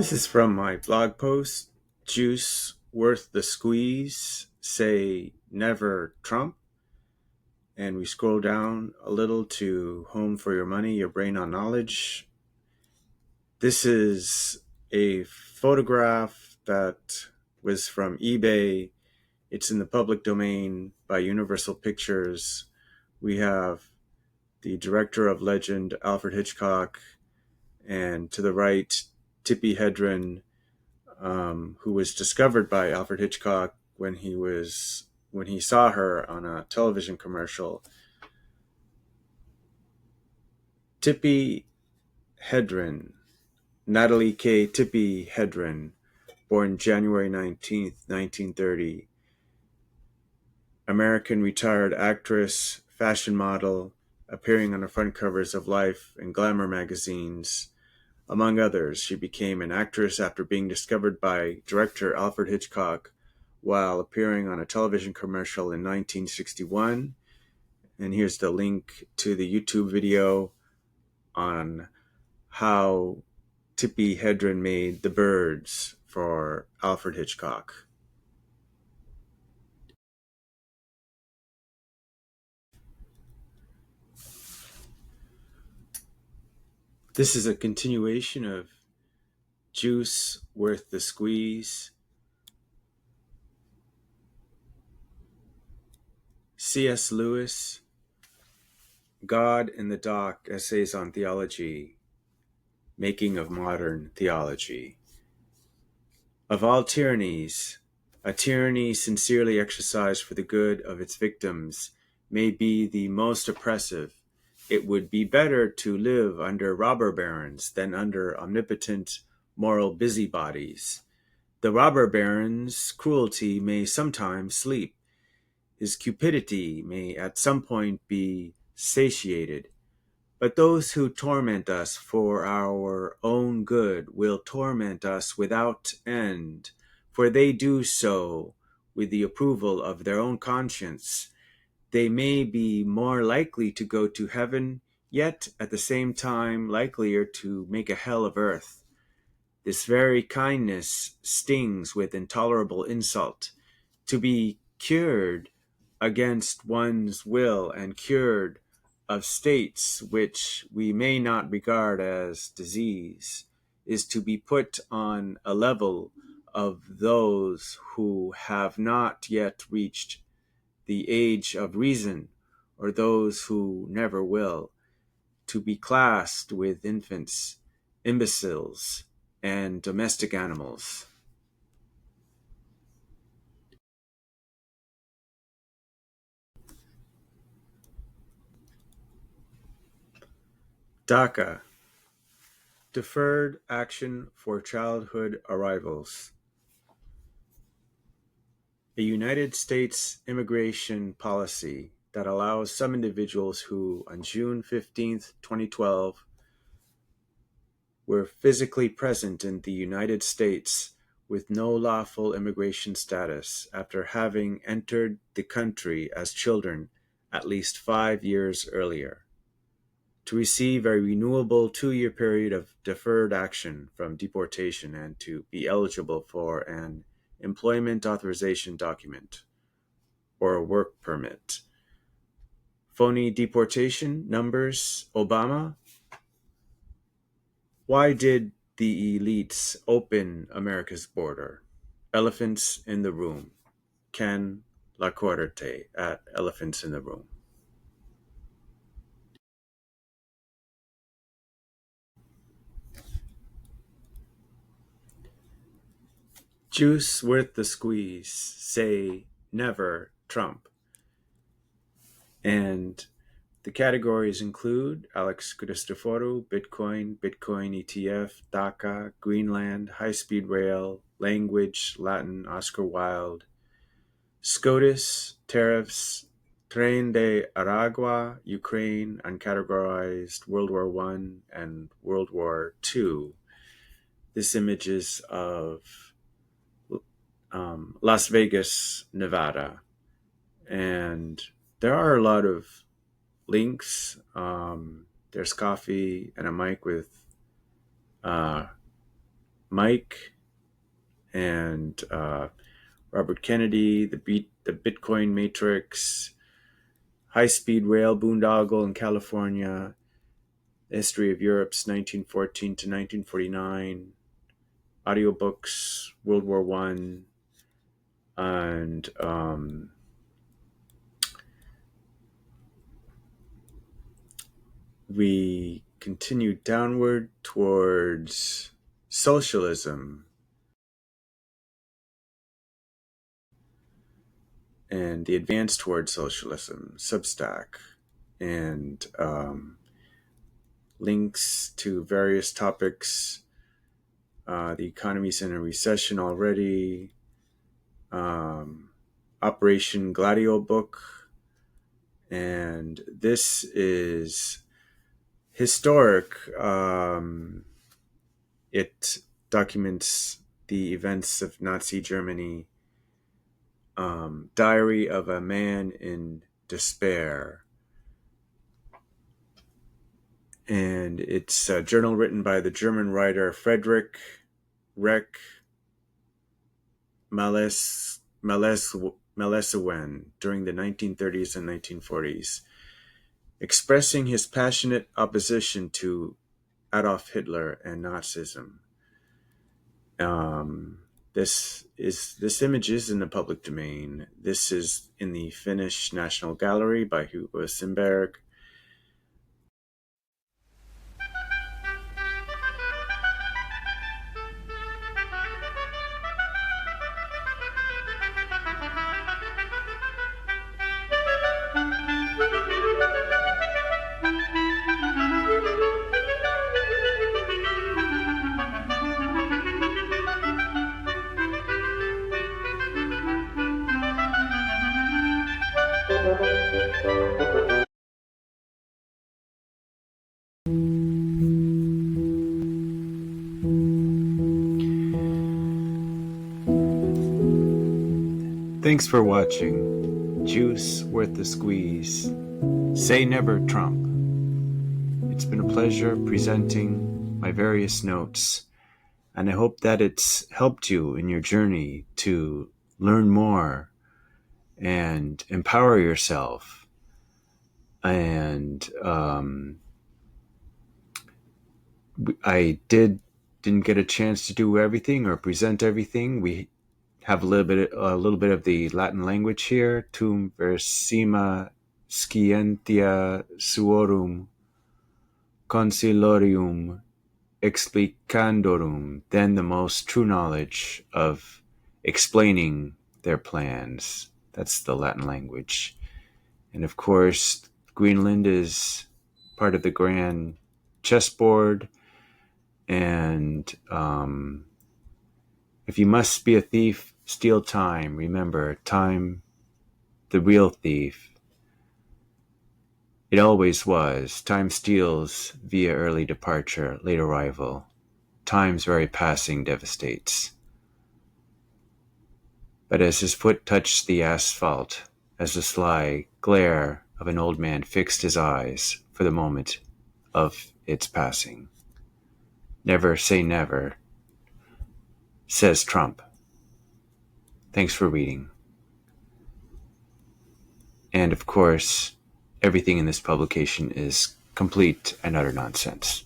This is from my blog post, Juice Worth the Squeeze, Say Never Trump. And we scroll down a little to Home for Your Money, Your Brain on Knowledge. This is a photograph that was from eBay. It's in the public domain by Universal Pictures. We have the director of Legend, Alfred Hitchcock, and to the right, Tippi Hedren, who was discovered by Alfred Hitchcock when he saw her on a television commercial. Tippi Hedren, Nathalie K. Tippi Hedren, born January 19th, 1930, American retired actress, fashion model, appearing on the front covers of Life and Glamour magazines. Among others, she became an actress after being discovered by director Alfred Hitchcock while appearing on a television commercial in 1961. And here's the link to the YouTube video on how Tippi Hedren made the birds for Alfred Hitchcock. This is a continuation of Juice Worth the Squeeze. C.S. Lewis, God in the Dock, Essays on Theology, Making of Modern Theology. Of all tyrannies, a tyranny sincerely exercised for the good of its victims may be the most oppressive. It would be better to live under robber barons than under omnipotent moral busybodies. The robber baron's cruelty may sometimes sleep. His cupidity may at some point be satiated. But those who torment us for our own good will torment us without end, for they do so with the approval of their own conscience. They may be more likely to go to heaven, yet at the same time likelier to make a hell of earth. This very kindness stings with intolerable insult. To be cured against one's will and cured of states which we may not regard as disease is to be put on a level of those who have not yet reached the age of reason, or those who never will, to be classed with infants, imbeciles, and domestic animals. DACA, Deferred Action for Childhood Arrivals. A United States immigration policy that allows some individuals who, on June 15th, 2012, were physically present in the United States with no lawful immigration status after having entered the country as children at least 5 years earlier, to receive a renewable 2-year period of deferred action from deportation and to be eligible for an employment authorization document or a work permit. Phony deportation numbers. Obama. Why did the elites open America's border? Elephants in the Room. Ken LaCorte at Elephants in the Room. Juice Worth the Squeeze, Say Never Trump. And the categories include Alex Christoforou, Bitcoin, Bitcoin ETF, DACA, Greenland, high-speed rail, language, Latin, Oscar Wilde, SCOTUS, tariffs, Tren de Aragua, Ukraine, uncategorized, World War I and World War II. This image is of Las Vegas, Nevada. And there are a lot of links. There's coffee and a mic with Mike and Robert Kennedy, the Bitcoin Matrix, high-speed rail boondoggle in California, the history of Europe's 1914 to 1949, audiobooks, World War One, and we continue downward towards socialism and the advance towards socialism, Substack, and links to various topics. The economy's in a recession already. Operation Gladio book. And this is historic. It documents the events of Nazi Germany. Diary of a Man in Despair. And it's a journal written by the German writer Friedrich Reck Malesuen during the 1930s and 1940s, expressing his passionate opposition to Adolf Hitler and Nazism. This image is in the public domain. This is in the Finnish National Gallery by Hugo Simberg. Thanks for watching. Juice worth the squeeze. Say never, Trump. It's been a pleasure presenting my various notes, and I hope that it's helped you in your journey to learn more and empower yourself. And I didn't get a chance to do everything or present everything. We have a little bit of the Latin language here. Tum versima scientia suorum consilorium explicandorum, then the most true knowledge of explaining their plans. That's the Latin language. And of course, Greenland is part of the grand chessboard. And if you must be a thief, steal time. Remember, time, the real thief. It always was. Time steals via early departure, late arrival. Time's very passing devastates. But as his foot touched the asphalt, as the sly glare of an old man fixed his eyes for the moment of its passing. Never say never, says Trump. Thanks for reading. And of course, everything in this publication is complete and utter nonsense.